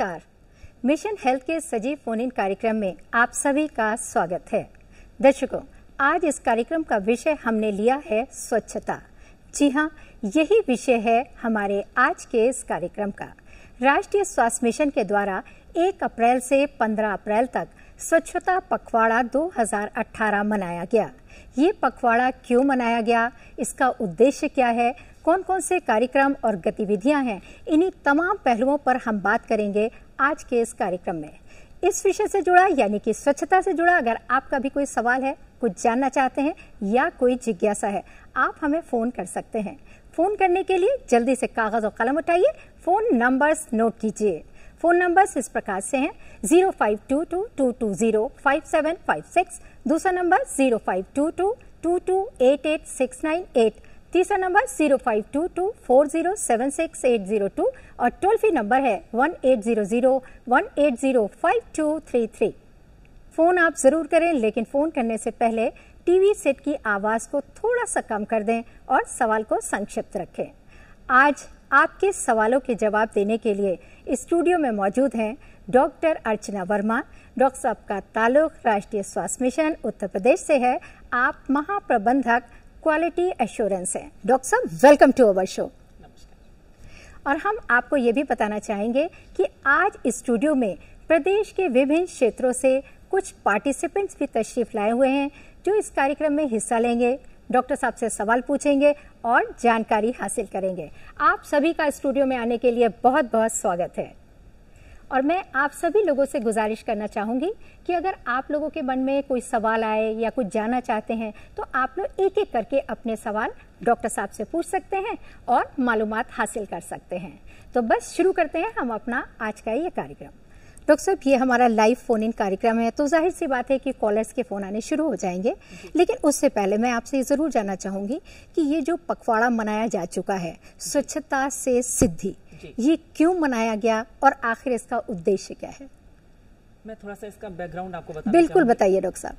नमस्कार। Mission health के सजीव फोन इन कार्यक्रम में आप सभी का स्वागत है। दर्शकों, आज इस कार्यक्रम का विषय हमने लिया है स्वच्छता। जी हाँ, यही विषय है हमारे आज के इस कार्यक्रम का। राष्ट्रीय स्वास्थ्य मिशन के द्वारा 1 अप्रैल से 15 अप्रैल तक स्वच्छता पखवाड़ा 2018 मनाया गया। ये पखवाड़ा क्यों मनाया गया, इसका उद्देश्य क्या है, कौन कौन से कार्यक्रम और गतिविधियां हैं, इन्हीं तमाम पहलुओं पर हम बात करेंगे आज के इस कार्यक्रम में। इस विषय से जुड़ा यानी कि स्वच्छता से जुड़ा अगर आपका भी कोई सवाल है, कुछ जानना चाहते हैं या कोई जिज्ञासा है, आप हमें फ़ोन कर सकते हैं। फ़ोन करने के लिए जल्दी से कागज़ और कलम उठाइए, फ़ोन नंबर्स नोट कीजिए। फ़ोन नंबर्स इस प्रकार से हैं 052222055756, दूसरा नंबर 0522228869, तीसरा नंबर 0522407680 और टोल फ्री नंबर है 1800-180-5233। फ़ोन आप ज़रूर करें, लेकिन फ़ोन करने से पहले टीवी सेट की आवाज़ को थोड़ा सा कम कर दें और सवाल को संक्षिप्त रखें। आज आपके सवालों के जवाब देने के लिए स्टूडियो में मौजूद हैं डॉक्टर अर्चना वर्मा। डॉक्टर साहब का ताल्लुक राष्ट्रीय स्वास्थ्य मिशन उत्तर प्रदेश से है। आप महाप्रबंधक क्वालिटी एश्योरेंस है। डॉक्टर साहब, वेलकम टू अवर शो। और हम आपको ये भी बताना चाहेंगे कि आज स्टूडियो में प्रदेश के विभिन्न क्षेत्रों से कुछ पार्टिसिपेंट्स भी तशरीफ लाए हुए हैं जो इस कार्यक्रम में हिस्सा लेंगे, डॉक्टर साहब से सवाल पूछेंगे और जानकारी हासिल करेंगे। आप सभी का स्टूडियो में आने के लिए बहुत बहुत स्वागत है। और मैं आप सभी लोगों से गुजारिश करना चाहूँगी कि अगर आप लोगों के मन में कोई सवाल आए या कुछ जानना चाहते हैं तो आप लोग एक एक करके अपने सवाल डॉक्टर साहब से पूछ सकते हैं और मालूमात हासिल कर सकते हैं। तो बस शुरू करते हैं हम अपना आज का ये कार्यक्रम। डॉक्टर साहब, ये हमारा लाइव फोन इन कार्यक्रम है, तो जाहिर सी बात है कि कॉलर्स के फ़ोन आने शुरू हो जाएंगे। लेकिन उससे पहले मैं आपसे ज़रूर जानना चाहूँगी कि ये जो पखवाड़ा मनाया जा चुका है, स्वच्छता से सिद्धि, ये क्यों मनाया गया और आखिर इसका उद्देश्य क्या है? मैं थोड़ा सा इसका बैकग्राउंड आपको बताना बिल्कुल बताइए डॉक्टर साहब।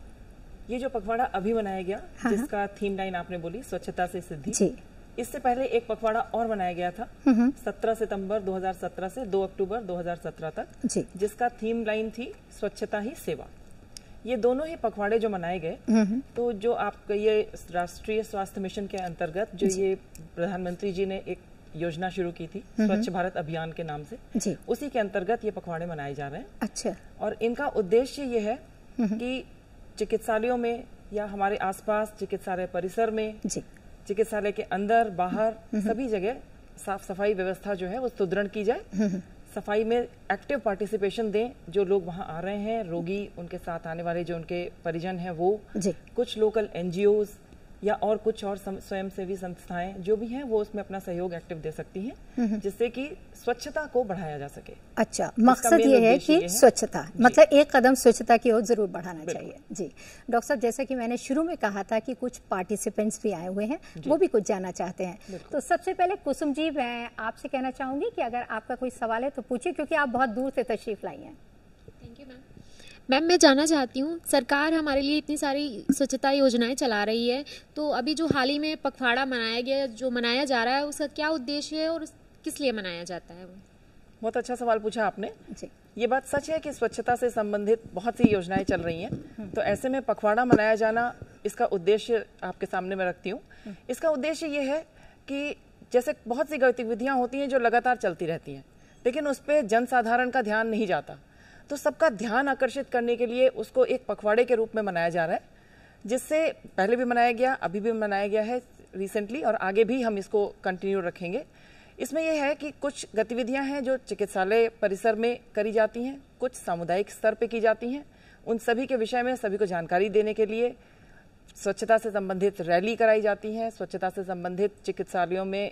ये जो पखवाड़ा अभी मनाया गया, जिसका थीम लाइन आपने बोली स्वच्छता से सिद्धि जी। इससे पहले एक पखवाड़ा और मनाया गया था 17 सितंबर 2017 से 2 अक्टूबर 2017 तक जी। जिसका थीम लाइन थी स्वच्छता ही सेवा। ये दोनों ही पखवाड़े जो मनाए गए, तो जो आप ये राष्ट्रीय स्वास्थ्य मिशन के अंतर्गत जो ये प्रधानमंत्री जी ने एक योजना शुरू की थी स्वच्छ भारत अभियान के नाम से जी। उसी के अंतर्गत ये पखवाड़े मनाए जा रहे हैं। अच्छा। और इनका उद्देश्य ये है कि चिकित्सालयों में या हमारे आसपास चिकित्सालय परिसर में जी। चिकित्सालय के अंदर बाहर सभी जगह साफ सफाई व्यवस्था जो है वो सुदृढ़ की जाए। सफाई में एक्टिव पार्टिसिपेशन दें जो लोग वहां आ रहे हैं, रोगी, उनके साथ आने वाले जो उनके परिजन हैं वो जी। कुछ लोकल एनजीओज या और कुछ और स्वयंसेवी संस्थाएं जो भी हैं वो उसमें अपना सहयोग एक्टिव दे सकती हैं, जिससे कि स्वच्छता को बढ़ाया जा सके। अच्छा, मकसद ये है कि स्वच्छता मतलब एक कदम स्वच्छता की ओर जरूर बढ़ाना चाहिए जी। डॉक्टर साहब, जैसा कि मैंने शुरू में कहा था कि कुछ पार्टिसिपेंट्स भी आए हुए हैं, वो भी कुछ जानना चाहते हैं। तो सबसे पहले कुसुम जी, मैं आपसे कहना चाहूंगी कि अगर आपका कोई सवाल है तो पूछिए, क्योंकि आप बहुत दूर से तशरीफ लाई हैं। Thank you ma'am. मैम, मैं जानना चाहती हूँ, सरकार हमारे लिए इतनी सारी स्वच्छता योजनाएं चला रही है, तो अभी जो हाल ही में पखवाड़ा मनाया गया, जो मनाया जा रहा है, उसका क्या उद्देश्य है और किस लिए मनाया जाता है? बहुत अच्छा सवाल पूछा आपने जी। ये बात सच है कि स्वच्छता से संबंधित बहुत सी योजनाएं चल रही हैं, तो ऐसे में पखवाड़ा मनाया जाना, इसका उद्देश्य आपके सामने मैं रखती हूँ। इसका उद्देश्य ये है कि जैसे बहुत सी गतिविधियां होती हैं जो लगातार चलती रहती हैं, लेकिन उस पर जनसाधारण का ध्यान नहीं जाता, तो सबका ध्यान आकर्षित करने के लिए उसको एक पखवाड़े के रूप में मनाया जा रहा है, जिससे पहले भी मनाया गया, अभी भी मनाया गया है रिसेंटली, और आगे भी हम इसको कंटिन्यू रखेंगे। इसमें यह है कि कुछ गतिविधियां हैं जो चिकित्सालय परिसर में करी जाती हैं, कुछ सामुदायिक स्तर पे की जाती हैं। उन सभी के विषय में सभी को जानकारी देने के लिए स्वच्छता से संबंधित रैली कराई जाती है। स्वच्छता से संबंधित चिकित्सालयों में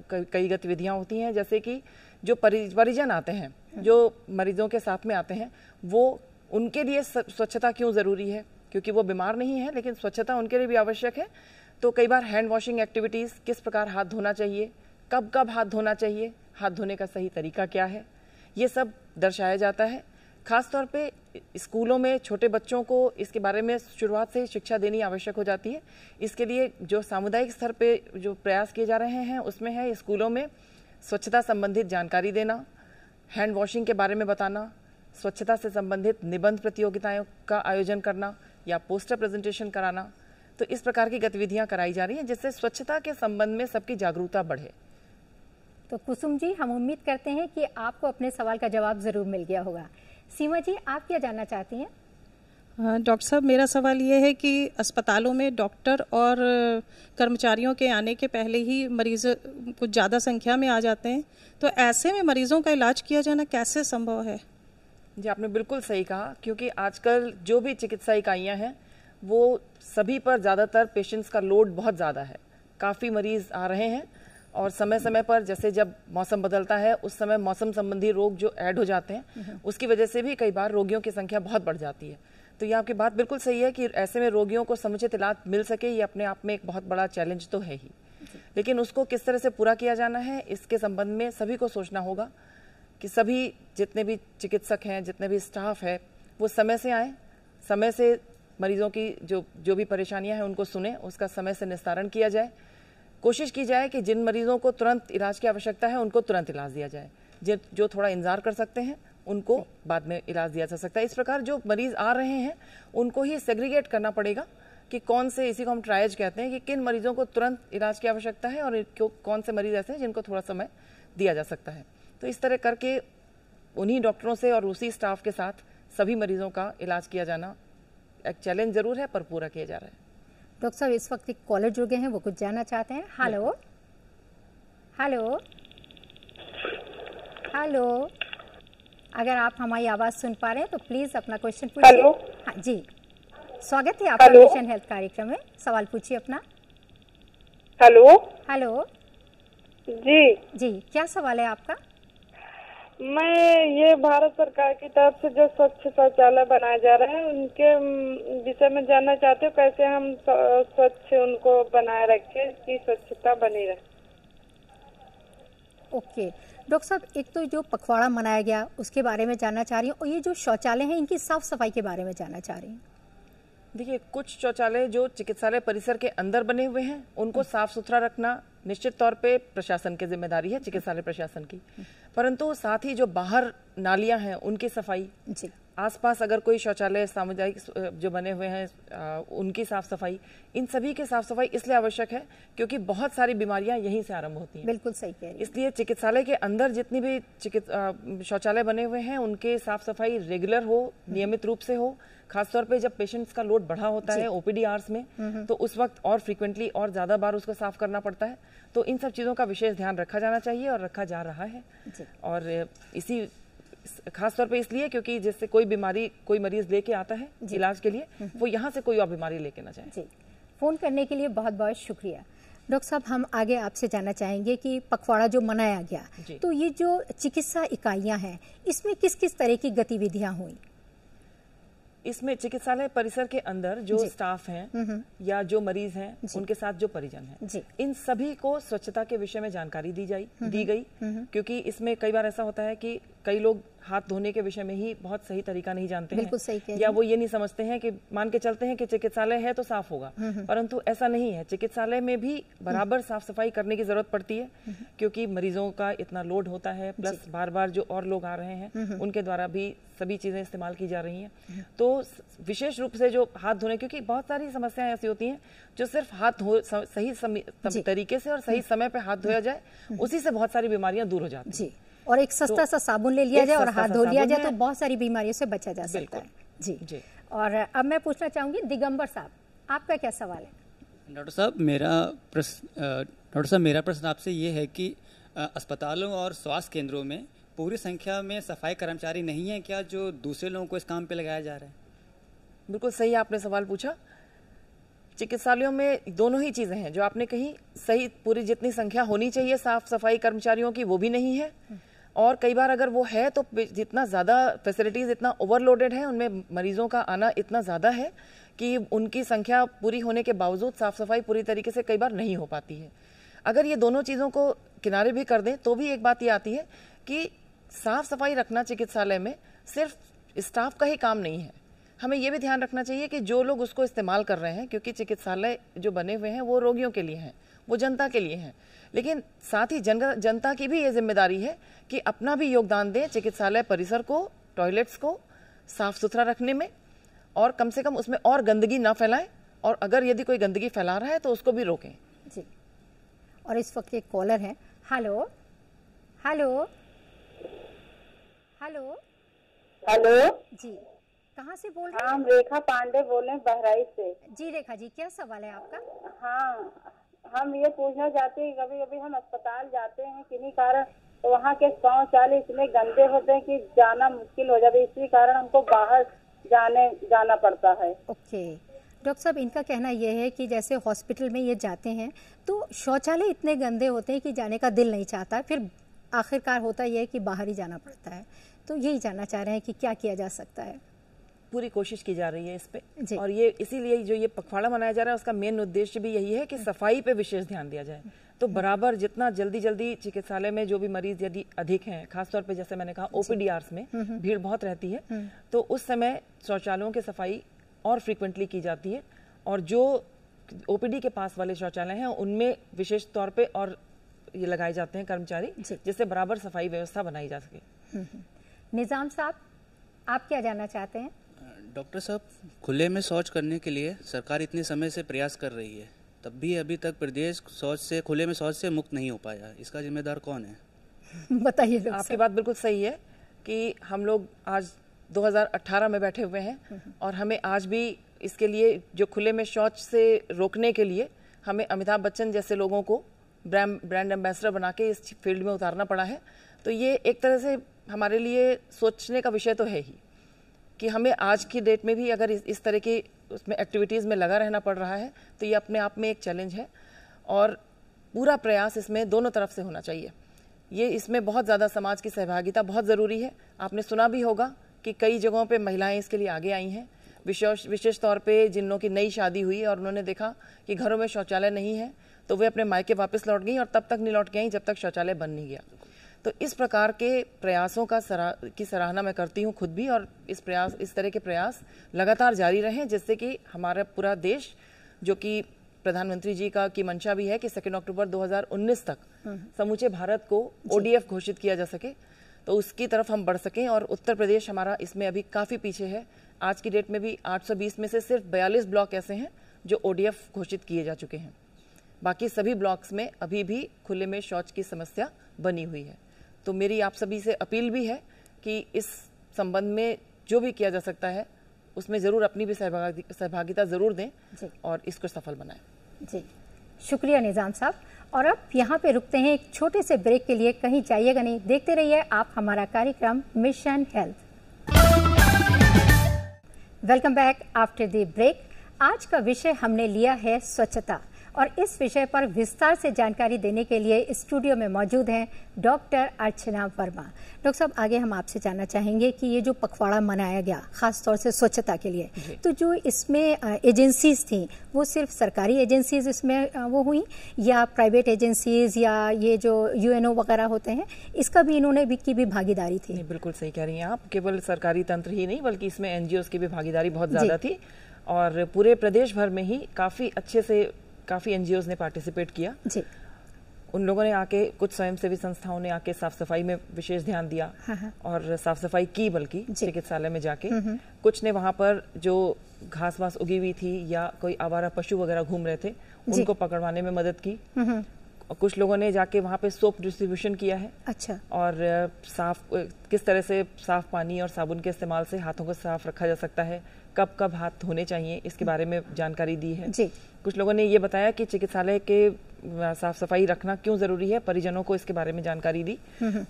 कई गतिविधियां होती हैं, जैसे कि जो परिजन आते हैं, जो मरीजों के साथ में आते हैं, वो उनके लिए स्वच्छता क्यों ज़रूरी है, क्योंकि वो बीमार नहीं है लेकिन स्वच्छता उनके लिए भी आवश्यक है। तो कई बार हैंड वॉशिंग एक्टिविटीज़, किस प्रकार हाथ धोना चाहिए, कब कब हाथ धोना चाहिए, हाथ धोने का सही तरीका क्या है, ये सब दर्शाया जाता है। खासतौर पे स्कूलों में छोटे बच्चों को इसके बारे में शुरुआत से ही शिक्षा देनी आवश्यक हो जाती है। इसके लिए जो सामुदायिक स्तर पे जो प्रयास किए जा रहे हैं उसमें है स्कूलों में स्वच्छता संबंधित जानकारी देना, हैंड वॉशिंग के बारे में बताना, स्वच्छता से संबंधित निबंध प्रतियोगिताओं का आयोजन करना या पोस्टर प्रेजेंटेशन कराना। तो इस प्रकार की गतिविधियां कराई जा रही हैं जिससे स्वच्छता के संबंध में सबकी जागरूकता बढ़े। तो कुसुम जी, हम उम्मीद करते हैं कि आपको अपने सवाल का जवाब जरूर मिल गया होगा। सीमा जी, आप क्या जानना चाहती हैं? डॉक्टर साहब, मेरा सवाल ये है कि अस्पतालों में डॉक्टर और कर्मचारियों के आने के पहले ही मरीज कुछ ज़्यादा संख्या में आ जाते हैं, तो ऐसे में मरीजों का इलाज किया जाना कैसे संभव है? जी, आपने बिल्कुल सही कहा, क्योंकि आजकल जो भी चिकित्सा इकाइयाँ हैं वो सभी पर ज़्यादातर पेशेंट्स का लोड बहुत ज़्यादा है। काफ़ी मरीज़ आ रहे हैं और समय समय पर, जैसे जब मौसम बदलता है उस समय मौसम संबंधी रोग जो ऐड हो जाते हैं उसकी वजह से भी कई बार रोगियों की संख्या बहुत बढ़ जाती है। तो ये आपकी बात बिल्कुल सही है कि ऐसे में रोगियों को समुचित इलाज मिल सके, ये अपने आप में एक बहुत बड़ा चैलेंज तो है ही, लेकिन उसको किस तरह से पूरा किया जाना है इसके संबंध में सभी को सोचना होगा कि सभी जितने भी चिकित्सक हैं, जितने भी स्टाफ है, वो समय से आए, समय से मरीजों की जो भी परेशानियां हैं उनको सुने, उसका समय से निस्तारण किया जाए। कोशिश की जाए कि जिन मरीजों को तुरंत इलाज की आवश्यकता है उनको तुरंत इलाज दिया जाए, जो थोड़ा इंतजार कर सकते हैं उनको बाद में इलाज दिया जा सकता है। इस प्रकार जो मरीज आ रहे हैं उनको ही सेग्रीगेट करना पड़ेगा कि कौन से, इसी को हम ट्रायज कहते हैं, कि किन मरीजों को तुरंत इलाज की आवश्यकता है और कौन से मरीज ऐसे हैं जिनको थोड़ा समय दिया जा सकता है। तो इस तरह करके उन्हीं डॉक्टरों से और उसी स्टाफ के साथ सभी मरीजों का इलाज किया जाना एक चैलेंज जरूर है, पर पूरा किया जा रहा है। डॉक्टर साहब, इस वक्त एक कॉलर जुड़ गए हैं, वो कुछ जानना चाहते हैं। हेलो हेलो हेलो, अगर आप हमारी आवाज सुन पा रहे हैं तो प्लीज अपना क्वेश्चन पूछिए। हेलो। हाँ जी, स्वागत है आपका मिशन हेल्थ कार्यक्रम में, सवाल पूछिए अपना। हेलो हेलो जी जी, क्या सवाल है आपका? मैं ये भारत सरकार की तरफ से जो स्वच्छ शौचालय बनाए जा रहे हैं उनके विषय में जानना चाहते हो, कैसे हम स्वच्छ उनको बनाए रखें कि स्वच्छता बनी रहे। ओके डॉक्टर साहब, एक तो जो पखवाड़ा मनाया गया उसके बारे में जानना चाह रही हूँ, और ये जो शौचालय हैं इनकी साफ सफाई के बारे में जानना चाह रही हूँ। देखिए, कुछ शौचालय जो चिकित्सालय परिसर के अंदर बने हुए हैं उनको साफ सुथरा रखना निश्चित तौर पे प्रशासन की जिम्मेदारी है, चिकित्सालय प्रशासन की, परंतु साथ ही जो बाहर नालियां हैं उनकी सफाई, आसपास अगर कोई शौचालय सामुदायिक जो बने हुए हैं उनकी साफ सफाई, इन सभी की साफ सफाई इसलिए आवश्यक है क्योंकि बहुत सारी बीमारियां यहीं से आरंभ होती हैं। बिल्कुल सही कह रही हैं। इसलिए चिकित्सालय के अंदर जितनी भी शौचालय बने हुए हैं उनके साफ सफाई रेगुलर हो, नियमित रूप से हो, खासतौर पे जब पेशेंट्स का लोड बढ़ा होता है ओपीडी आवर्स में, तो उस वक्त और फ्रीक्वेंटली और ज्यादा बार उसको साफ करना पड़ता है। तो इन सब चीजों का विशेष ध्यान रखा जाना चाहिए और रखा जा रहा है, और इसी खासतौर पे इसलिए क्योंकि जिससे कोई बीमारी कोई मरीज लेके आता है इलाज के लिए, वो यहाँ से कोई और बीमारी लेके ना जाए। जी, फोन करने के लिए बहुत बहुत शुक्रिया। डॉक्टर साहब, हम आगे आपसे जानना चाहेंगे कि पखवाड़ा जो मनाया गया, तो ये जो चिकित्सा इकाइयां हैं इसमें किस किस तरह की गतिविधियां हुई? इसमें चिकित्सालय परिसर के अंदर जो स्टाफ हैं या जो मरीज हैं उनके साथ जो परिजन हैं, इन सभी को स्वच्छता के विषय में जानकारी दी गई, क्योंकि इसमें कई बार ऐसा होता है कि कई लोग हाथ धोने के विषय में ही बहुत सही तरीका नहीं जानते हैं, या वो ये नहीं समझते हैं कि मान के चलते हैं कि चिकित्सालय है तो साफ होगा, परंतु ऐसा नहीं है। चिकित्सालय में भी बराबर साफ सफाई करने की जरूरत पड़ती है, क्योंकि मरीजों का इतना लोड होता है, प्लस बार बार जो और लोग आ रहे हैं उनके द्वारा भी सभी चीजें इस्तेमाल की जा रही हैं। तो विशेष रूप से जो हाथ धोने, क्योंकि बहुत सारी समस्याएं ऐसी होती हैं जो सिर्फ हाथ धो सही तरीके से और सही समय पे हाथ धोया जाए, उसी से बहुत सारी बीमारियां दूर हो जाती हैं। और एक सस्ता सा साबुन ले लिया जाए और हाथ धो लिया जाए तो बहुत सारी बीमारियों से बचा जा सकता है। जी। और अब मैं पूछना चाहूंगी दिगंबर साहब, आपका क्या सवाल है? डॉक्टर साहब, मेरा प्रश्न आपसे ये है कि अस्पतालों और स्वास्थ्य केंद्रों में पूरी संख्या में सफाई कर्मचारी नहीं है क्या, जो दूसरे लोगों को इस काम पे लगाया जा रहा है? बिल्कुल सही आपने सवाल पूछा। चिकित्सालयों में दोनों ही चीजें हैं जो आपने कही, सही पूरी जितनी संख्या होनी चाहिए साफ सफाई कर्मचारियों की वो भी नहीं है, और कई बार अगर वो है तो जितना ज्यादा फैसिलिटीज इतना ओवरलोडेड है, उनमें मरीजों का आना इतना ज्यादा है कि उनकी संख्या पूरी होने के बावजूद साफ सफाई पूरी तरीके से कई बार नहीं हो पाती है। अगर ये दोनों चीजों को किनारे भी कर दें तो भी एक बात ये आती है कि साफ सफाई रखना चिकित्सालय में सिर्फ स्टाफ का ही काम नहीं है, हमें ये भी ध्यान रखना चाहिए कि जो लोग उसको इस्तेमाल कर रहे हैं, क्योंकि चिकित्सालय जो बने हुए हैं वो रोगियों के लिए हैं, वो जनता के लिए हैं, लेकिन साथ ही जनता की भी ये जिम्मेदारी है कि अपना भी योगदान दें चिकित्सालय परिसर को, टॉयलेट्स को साफ सुथरा रखने में, और कम से कम उसमें और गंदगी ना फैलाएं, और अगर यदि कोई गंदगी फैला रहा है तो उसको भी रोकें। जी। और इस वक्त एक कॉलर है। हेलो हेलो हेलो हेलो जी, कहाँ से बोल रहे हैं? हम रेखा पांडे बोल रहे हैं बहराइच से। जी रेखा जी, क्या सवाल है आपका? हाँ, हम ये पूछना चाहते हैं, कभी कभी हम अस्पताल जाते हैं किन्हीं कारण, तो वहाँ के शौचालय इतने गंदे होते हैं कि जाना मुश्किल हो जाता है, इसी कारण हमको बाहर जाना पड़ता है। ओके डॉक्टर साहब, इनका कहना यह है कि जैसे हॉस्पिटल में ये जाते हैं तो शौचालय इतने गंदे होते हैं कि जाने का दिल नहीं चाहता, फिर आखिरकार होता यह है कि बाहर ही जाना पड़ता है। तो यही जानना चाह रहे हैं कि क्या किया जा सकता है। पूरी कोशिश की जा रही है इस पे, और ये इसीलिए जो ये पखवाड़ा मनाया जा रहा है उसका मेन उद्देश्य भी यही है कि सफाई पे विशेष ध्यान दिया जाए। तो बराबर जितना जल्दी चिकित्सालय में जो भी मरीज यदि अधिक हैं, खासतौर पे जैसे मैंने कहा ओपीडी आवर्स में भीड़ बहुत रहती है, तो उस समय शौचालयों की सफाई और फ्रीक्वेंटली की जाती है, और जो ओपीडी के पास वाले शौचालय हैं उनमें विशेष तौर पे और ये लगाए जाते हैं कर्मचारी, जिससे बराबर सफाई व्यवस्था बनाई जा सके। निजाम साहब, आप क्या जानना चाहते हैं? डॉक्टर साहब, खुले में शौच करने के लिए सरकार इतने समय से प्रयास कर रही है, तब भी अभी तक प्रदेश खुले में शौच से मुक्त नहीं हो पाया, इसका जिम्मेदार कौन है? बताइए। आपकी बात बिल्कुल सही है कि हम लोग आज 2018 में बैठे हुए हैं, और हमें आज भी इसके लिए जो खुले में शौच से रोकने के लिए हमें अमिताभ बच्चन जैसे लोगों को ब्रांड एम्बेसडर बना के इस फील्ड में उतारना पड़ा है। तो ये एक तरह से हमारे लिए सोचने का विषय तो है ही कि हमें आज की डेट में भी अगर इस तरह की उसमें एक्टिविटीज़ में लगा रहना पड़ रहा है, तो ये अपने आप में एक चैलेंज है, और पूरा प्रयास इसमें दोनों तरफ से होना चाहिए। ये इसमें बहुत ज़्यादा समाज की सहभागिता बहुत ज़रूरी है। आपने सुना भी होगा कि कई जगहों पे महिलाएं इसके लिए आगे आई हैं, विशेष तौर पे जिन लोगों की नई शादी हुई और उन्होंने देखा कि घरों में शौचालय नहीं है, तो वे अपने मायके वापस लौट गई, और तब तक नहीं लौट के आई जब तक शौचालय बन नहीं गया। तो इस प्रकार के प्रयासों की सराहना मैं करती हूँ खुद भी, और इस तरह के प्रयास लगातार जारी रहें, जिससे कि हमारा पूरा देश, जो कि प्रधानमंत्री जी की मंशा भी है कि 2 अक्टूबर 2019 तक समूचे भारत को ODF घोषित किया जा सके, तो उसकी तरफ हम बढ़ सकें। और उत्तर प्रदेश हमारा इसमें अभी काफ़ी पीछे है। आज की डेट में भी 820 में से सिर्फ 42 ब्लॉक ऐसे हैं जो ODF घोषित किए जा चुके हैं। बाकी सभी ब्लॉक्स में अभी भी खुले में शौच की समस्या बनी हुई है। तो मेरी आप सभी से अपील भी है कि इस संबंध में जो भी किया जा सकता है उसमें ज़रूर अपनी भी सहभागिता ज़रूर दें और इसको सफल बनाएं। जी, शुक्रिया निजाम साहब। और अब यहाँ पे रुकते हैं एक छोटे से ब्रेक के लिए, कहीं जाइएगा नहीं, देखते रहिए आप हमारा कार्यक्रम mission health. Welcome back after the break. आज का विषय हमने लिया है स्वच्छता, और इस विषय पर विस्तार से जानकारी देने के लिए स्टूडियो में मौजूद हैं डॉक्टर अर्चना वर्मा। डॉक्टर साहब, आगे हम आपसे जानना चाहेंगे कि ये जो पखवाड़ा मनाया गया खास तौर से स्वच्छता के लिए, तो जो इसमें एजेंसीज थी वो सिर्फ सरकारी एजेंसीज इसमें वो हुई, या प्राइवेट एजेंसीज, या ये जो UNO वगैरह होते हैं, इसका भी इन्होंने की भी भागीदारी थी? नहीं, बिल्कुल सही कह रही हैं आप। केवल सरकारी तंत्र ही नहीं बल्कि इसमें NGOs की भी भागीदारी बहुत ज़्यादा थी, और पूरे प्रदेश भर में ही काफ़ी अच्छे से काफ़ी NGOs ने पार्टिसिपेट किया जी। उन लोगों ने आके, कुछ स्वयंसेवी संस्थाओं ने आके साफ सफाई में विशेष ध्यान दिया और साफ सफाई की, बल्कि चिकित्सालय में जाके कुछ ने वहाँ पर जो घास वास उगी हुई थी या कोई आवारा पशु वगैरह घूम रहे थे उनको पकड़वाने में मदद की, और कुछ लोगों ने जाके वहाँ पे सोप डिस्ट्रीब्यूशन किया है। अच्छा। और किस तरह से साफ पानी और साबुन के इस्तेमाल से हाथों को साफ रखा जा सकता है, कब कब हाथ धोने चाहिए, इसके बारे में जानकारी दी है जी। कुछ लोगों ने ये बताया कि चिकित्सालय के साफ सफाई रखना क्यों जरूरी है, परिजनों को इसके बारे में जानकारी दी,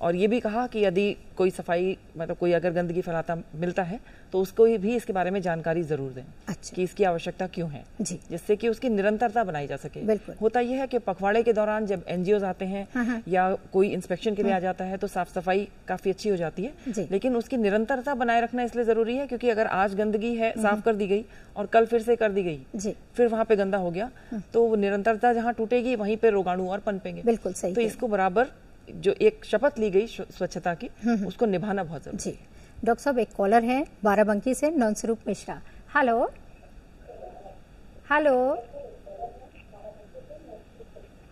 और ये भी कहा कि यदि कोई सफाई मतलब कोई अगर गंदगी फैलाता मिलता है तो उसको भी इसके बारे में जानकारी जरूर दें। अच्छा। कि इसकी आवश्यकता क्यों है जी, जिससे कि उसकी निरंतरता बनाई जा सके। होता यह है कि पखवाड़े के दौरान जब NGOs आते हैं या कोई इंस्पेक्शन के लिए आ जाता है तो साफ सफाई काफी अच्छी हो जाती है, लेकिन उसकी निरंतरता बनाए रखना इसलिए जरूरी है क्योंकि अगर आज गंदगी है साफ कर दी गई और कल फिर से कर दी गई, फिर वहाँ पे गंदा हो गया, तो निरंतरता जहाँ टूटेगी वहीं पे रोगाणु और पनपेंगे। बिल्कुल सही। तो इसको बराबर जो एक शपथ ली गई स्वच्छता की, उसको निभाना बहुत जरूरी है। डॉक्टर साहब एक कॉलर है बाराबंकी से, Nandswaroop Mishra. Hello hello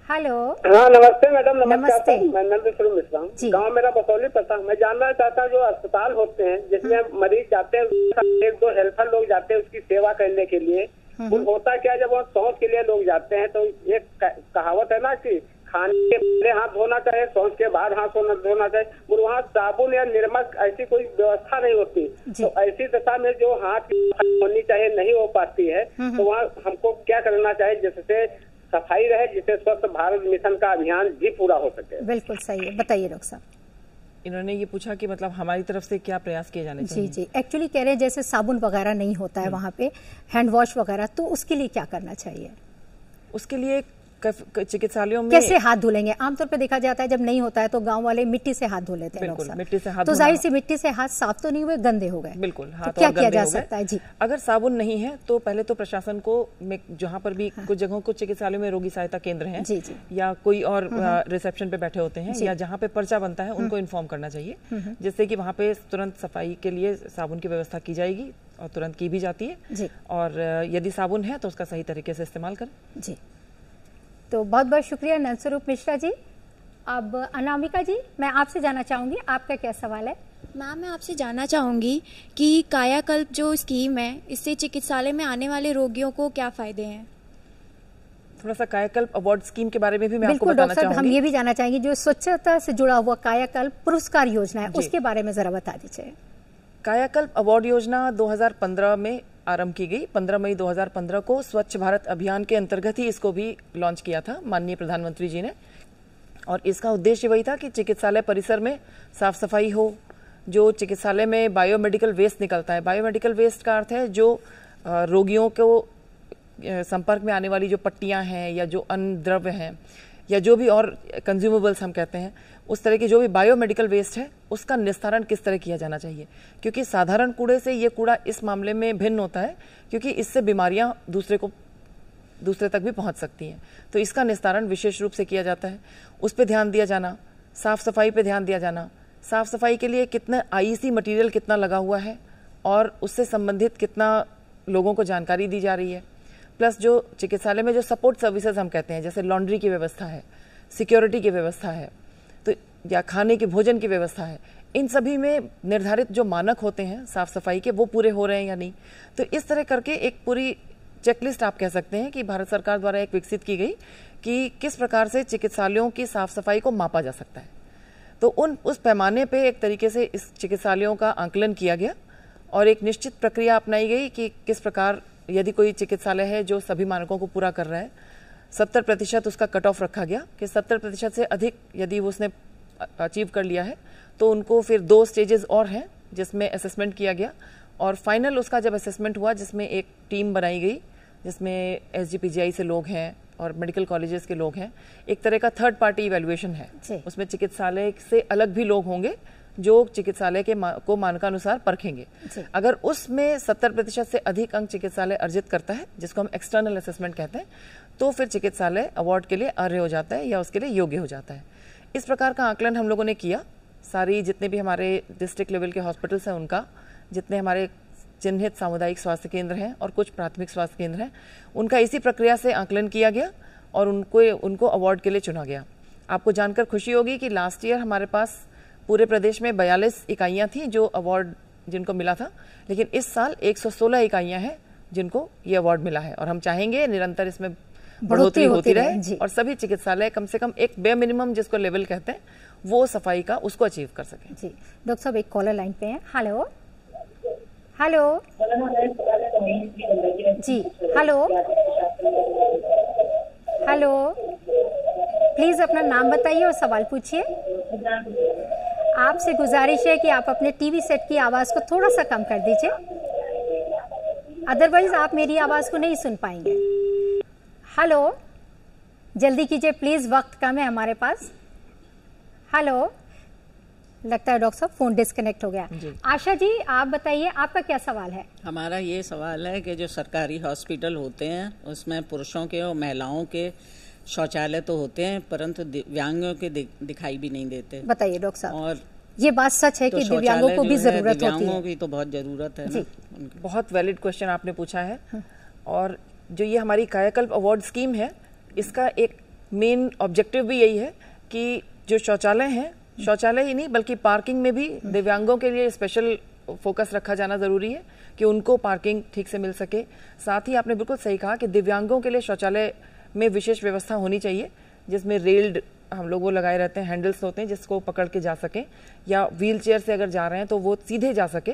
hello. हाँ नमस्ते मैडम। नमस्ते। मैं नंदस्वरूप मिश्रा हूँ, गाँव मेरा बसौली पता। मैं जानना चाहता हूँ जो अस्पताल होते हैं जिसमें मरीज जाते हैं, एक दो हेल्पर लोग जाते हैं उसकी सेवा करने के लिए, वो होता क्या जब वहाँ शौच के लिए लोग जाते हैं तो एक कहावत है ना कि खाने के पहले हाथ धोना चाहिए, शौच के बाद हाथ धोना चाहिए, और वहाँ साबुन या निर्मक ऐसी कोई व्यवस्था नहीं होती। तो ऐसी दशा में जो हाथ होनी चाहिए नहीं हो पाती है, तो वहाँ हमको क्या करना चाहिए जिससे सफाई रहे, जिससे स्वच्छ भारत मिशन का अभियान भी पूरा हो सके? बिल्कुल सही है, बताइए डॉक्टर साहब। इन्होंने ये पूछा कि मतलब हमारी तरफ से क्या प्रयास किए जाने चाहिए। जी, एक्चुअली कह रहे हैं जैसे साबुन वगैरह नहीं होता है वहाँ पे, हैंड वॉश वगैरह, तो उसके लिए क्या करना चाहिए? उसके लिए चिकित्सालयों में कैसे हाथ धुलेंगे? आमतौर पे देखा जाता है जब नहीं होता है तो गांव वाले मिट्टी से हाथ धो लेते हैं। बिल्कुल, मिट्टी से हाथ, तो जाहिर सी मिट्टी से हाथ साफ तो नहीं हुए, गंदे हो गए। बिल्कुल, हाथ तो क्या किया जा सकता है? जी, अगर साबुन नहीं है तो पहले तो प्रशासन को जहाँ पर भी कुछ जगहों को चिकित्सालयों में रोगी सहायता केंद्र है या कोई और रिसेप्शन पे बैठे होते हैं या जहाँ पे पर्चा बनता है उनको इन्फॉर्म करना चाहिए, जिससे कि वहाँ पे तुरंत सफाई के लिए साबुन की व्यवस्था की जाएगी और तुरंत की भी जाती है। और यदि साबुन है तो उसका सही तरीके से इस्तेमाल करें। जी, तो बहुत बहुत शुक्रिया नंदस्वरूप मिश्रा जी। अब अनामिका जी, मैं आपसे जानना चाहूंगी, आपका क्या सवाल है? मैम, मैं आपसे जानना चाहूंगी कि कायाकल्प जो स्कीम है, इससे चिकित्सालय में आने वाले रोगियों को क्या फायदे हैं? थोड़ा सा कायाकल्प अवार्ड स्कीम के बारे में भी मैं आपको बताना चाहूंगी। हम ये भी जानना चाहेंगे जो स्वच्छता से जुड़ा हुआ कायाकल्प पुरस्कार योजना है उसके बारे में जरा बता दीजिए। कायाकल्प अवार्ड योजना 2015 में आरंभ की गई। 15 मई 2015 को स्वच्छ भारत अभियान के अंतर्गत ही इसको भी लॉन्च किया था माननीय प्रधानमंत्री जी ने। और इसका उद्देश्य वही था कि चिकित्सालय परिसर में साफ सफाई हो, जो चिकित्सालय में बायोमेडिकल वेस्ट निकलता है, बायोमेडिकल वेस्ट का अर्थ है जो रोगियों को संपर्क में आने वाली जो पट्टियां हैं या जो अन्न द्रव्य हैं या जो भी और कंज्यूमेबल्स हम कहते हैं, उस तरह की जो भी बायोमेडिकल वेस्ट है उसका निस्तारण किस तरह किया जाना चाहिए, क्योंकि साधारण कूड़े से ये कूड़ा इस मामले में भिन्न होता है क्योंकि इससे बीमारियां दूसरे तक भी पहुंच सकती हैं। तो इसका निस्तारण विशेष रूप से किया जाता है, उस पर ध्यान दिया जाना, साफ सफाई पे ध्यान दिया जाना, साफ सफाई के लिए कितना आईसी मटेरियल कितना लगा हुआ है और उससे संबंधित कितना लोगों को जानकारी दी जा रही है, प्लस जो चिकित्सालय में जो सपोर्ट सर्विसेज हम कहते हैं जैसे लॉन्ड्री की व्यवस्था है, सिक्योरिटी की व्यवस्था है, तो या खाने के भोजन की व्यवस्था है, इन सभी में निर्धारित जो मानक होते हैं साफ सफाई के वो पूरे हो रहे हैं या नहीं। तो इस तरह करके एक पूरी चेकलिस्ट आप कह सकते हैं कि भारत सरकार द्वारा एक विकसित की गई कि किस प्रकार से चिकित्सालयों की साफ सफाई को मापा जा सकता है। तो उस पैमाने पे एक तरीके से इस चिकित्सालयों का आंकलन किया गया और एक निश्चित प्रक्रिया अपनाई गई कि किस प्रकार यदि कोई चिकित्सालय है जो सभी मानकों को पूरा कर रहा है, 70% उसका कट ऑफ रखा गया कि 70% से अधिक यदि उसने अचीव कर लिया है तो उनको फिर 2 स्टेजेस और हैं जिसमें असेसमेंट किया गया और फाइनल उसका जब असेसमेंट हुआ जिसमें एक टीम बनाई गई जिसमें SGPGI से लोग हैं और मेडिकल कॉलेजेस के लोग हैं, एक तरह का थर्ड पार्टी इवैल्यूएशन है, उसमें चिकित्सालय से अलग भी लोग होंगे जो चिकित्सालय के को मानकानुसार परखेंगे। अगर उसमें 70% से अधिक अंक चिकित्सालय अर्जित करता है जिसको हम एक्सटर्नल असेसमेंट कहते हैं, तो फिर चिकित्सालय अवार्ड के लिए अर्ह हो जाता है या उसके लिए योग्य हो जाता है। इस प्रकार का आकलन हम लोगों ने किया, सारी जितने भी हमारे डिस्ट्रिक्ट लेवल के हॉस्पिटल्स हैं उनका, जितने हमारे चिन्हित सामुदायिक स्वास्थ्य केंद्र हैं और कुछ प्राथमिक स्वास्थ्य केंद्र हैं, उनका इसी प्रक्रिया से आकलन किया गया और उनको अवार्ड के लिए चुना गया। आपको जानकर खुशी होगी कि लास्ट ईयर हमारे पास पूरे प्रदेश में 42 इकाइयाँ थी जो अवार्ड जिनको मिला था, लेकिन इस साल 116 इकाइयाँ हैं जिनको ये अवार्ड मिला है और हम चाहेंगे निरंतर इसमें बढ़ोतरी होती रहे और सभी चिकित्सालय कम से कम एक बे मिनिमम जिसको लेवल कहते हैं वो सफाई का उसको अचीव कर सकें। जी डॉक्टर साहब, एक कॉलर लाइन पे हैं। हेलो हेलो जी, हेलो हेलो, प्लीज अपना नाम बताइए और सवाल पूछिए। आपसे गुजारिश है कि आप अपने टीवी सेट की आवाज को थोड़ा सा कम कर दीजिए, अदरवाइज आप मेरी आवाज को नहीं सुन पाएंगे। हेलो, जल्दी कीजिए प्लीज, वक्त कम है हमारे पास। हेलो, लगता है डॉक्टर साहब फोन डिस्कनेक्ट हो गया। आशा जी, आप बताइए, आपका क्या सवाल है? हमारा ये सवाल है कि जो सरकारी हॉस्पिटल होते हैं उसमें पुरुषों के और महिलाओं के शौचालय तो होते हैं परंतु दिव्यांगों के दिखाई भी नहीं देते। बताइए डॉक्टर साहब। और ये बात सच है कि दिव्यांगों को भी जरूरत होती है। दिव्यांगों की तो बहुत जरूरत है जी। बहुत वैलिड क्वेश्चन आपने पूछा है। और जो ये हमारी कायाकल्प अवार्ड स्कीम है, इसका एक मेन ऑब्जेक्टिव भी यही है कि जो शौचालय हैं, शौचालय ही नहीं बल्कि पार्किंग में भी दिव्यांगों के लिए स्पेशल फोकस रखा जाना जरूरी है कि उनको पार्किंग ठीक से मिल सके। साथ ही आपने बिल्कुल सही कहा कि दिव्यांगों के लिए शौचालय में विशेष व्यवस्था होनी चाहिए, जिसमें रेल्ड हम लोग वो लगाए रहते हैं, हैंडल्स होते हैं जिसको पकड़ के जा सकें, या व्हील चेयर से अगर जा रहे हैं तो वो सीधे जा सके।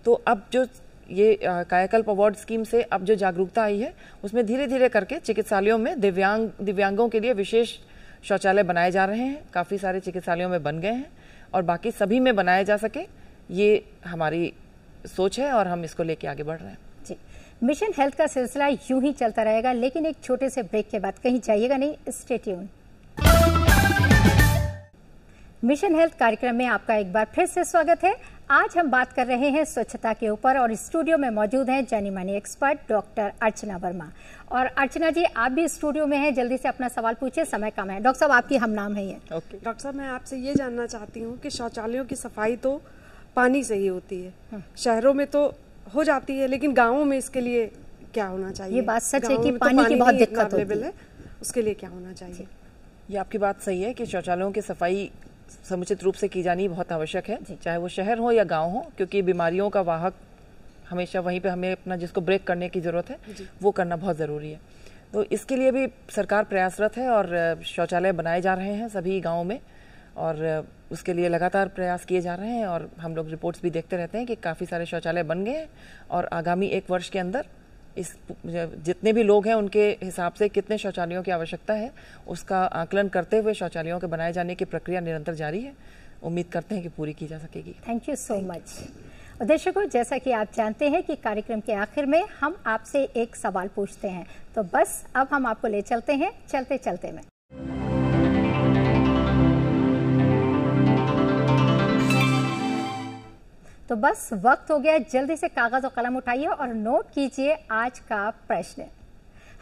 तो अब जो ये कायाकल्प अवार्ड स्कीम से अब जो जागरूकता आई है, उसमें धीरे धीरे करके चिकित्सालयों में दिव्यांगों के लिए विशेष शौचालय बनाए जा रहे हैं। काफ़ी सारे चिकित्सालयों में बन गए हैं और बाकी सभी में बनाए जा सके, ये हमारी सोच है और हम इसको लेके आगे बढ़ रहे हैं। जी, मिशन हेल्थ का सिलसिला यूं ही चलता रहेगा, लेकिन एक छोटे से ब्रेक के बाद कहीं जाइएगा नहीं, स्टे ट्यून। मिशन हेल्थ कार्यक्रम में आपका एक बार फिर से स्वागत है। आज हम बात कर रहे हैं स्वच्छता के ऊपर और स्टूडियो में मौजूद हैं जानी मानी एक्सपर्ट डॉक्टर अर्चना वर्मा। और अर्चना जी, आप भी स्टूडियो में हैं, जल्दी से अपना सवाल पूछिए, समय कम है। डॉक्टर साहब, आपकी हम नाम है ये। डॉक्टर साहब, मैं आपसे ये जानना चाहती हूँ कि शौचालयों की सफाई तो पानी से ही होती है, शहरों में तो हो जाती है, लेकिन गाँवों में इसके लिए क्या होना चाहिए? ये बात सच है कि पानी की बहुत दिक्कत होती है, उसके लिए क्या होना चाहिए? ये आपकी बात सही है कि शौचालयों की सफाई समुचित रूप से की जानी बहुत आवश्यक है, चाहे वो शहर हो या गांव हो, क्योंकि बीमारियों का वाहक हमेशा वहीं पे हमें अपना जिसको ब्रेक करने की जरूरत है वो करना बहुत ज़रूरी है। तो इसके लिए भी सरकार प्रयासरत है और शौचालय बनाए जा रहे हैं सभी गाँवों में, और उसके लिए लगातार प्रयास किए जा रहे हैं। और हम लोग रिपोर्ट्स भी देखते रहते हैं कि काफ़ी सारे शौचालय बन गए हैं और आगामी 1 वर्ष के अंदर इस जितने भी लोग हैं उनके हिसाब से कितने शौचालयों की आवश्यकता है उसका आकलन करते हुए शौचालयों के बनाए जाने की प्रक्रिया निरंतर जारी है। उम्मीद करते हैं कि पूरी की जा सकेगी। Thank you so much. दर्शकों, जैसा कि आप जानते हैं कि कार्यक्रम के आखिर में हम आपसे एक सवाल पूछते हैं, तो बस अब हम आपको ले चलते हैं चलते चलते में। तो बस वक्त हो गया, जल्दी से कागज और कलम उठाइए और नोट कीजिए आज का प्रश्न।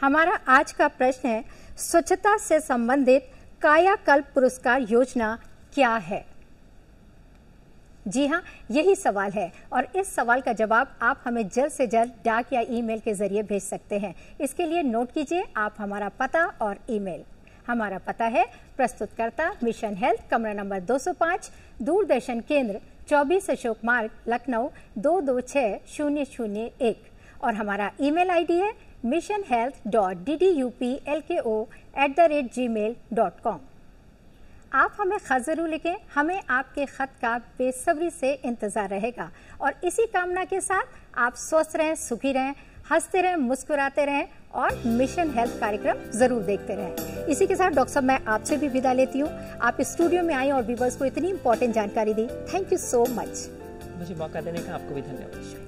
हमारा आज का प्रश्न है, स्वच्छता से संबंधित कायाकल्प पुरस्कार योजना क्या है? जी हाँ, यही सवाल है और इस सवाल का जवाब आप हमें जल्द से जल्द डाक या ईमेल के जरिए भेज सकते हैं। इसके लिए नोट कीजिए आप हमारा पता और ईमेल। हमारा पता है प्रस्तुतकर्ता मिशन हेल्थ, कमरा नंबर 205, दूरदर्शन केंद्र 24 अशोक मार्ग, लखनऊ 226001, और हमारा ईमेल आईडी है missionhealth.ddupLko@gmail.com। आप हमें खत जरूर लिखें, हमें आपके खत का बेसब्री से इंतजार रहेगा। और इसी कामना के साथ आप स्वस्थ रहें, सुखी रहें, हंसते रहें, मुस्कुराते रहें और मिशन हेल्थ कार्यक्रम जरूर देखते रहें। इसी के साथ डॉक्टर साहब, मैं आपसे भी विदा लेती हूँ। आप स्टूडियो में आई और व्यूअर्स को इतनी इंपॉर्टेंट जानकारी दी, थैंक यू सो मच। मुझे मौका देने का आपको भी धन्यवाद।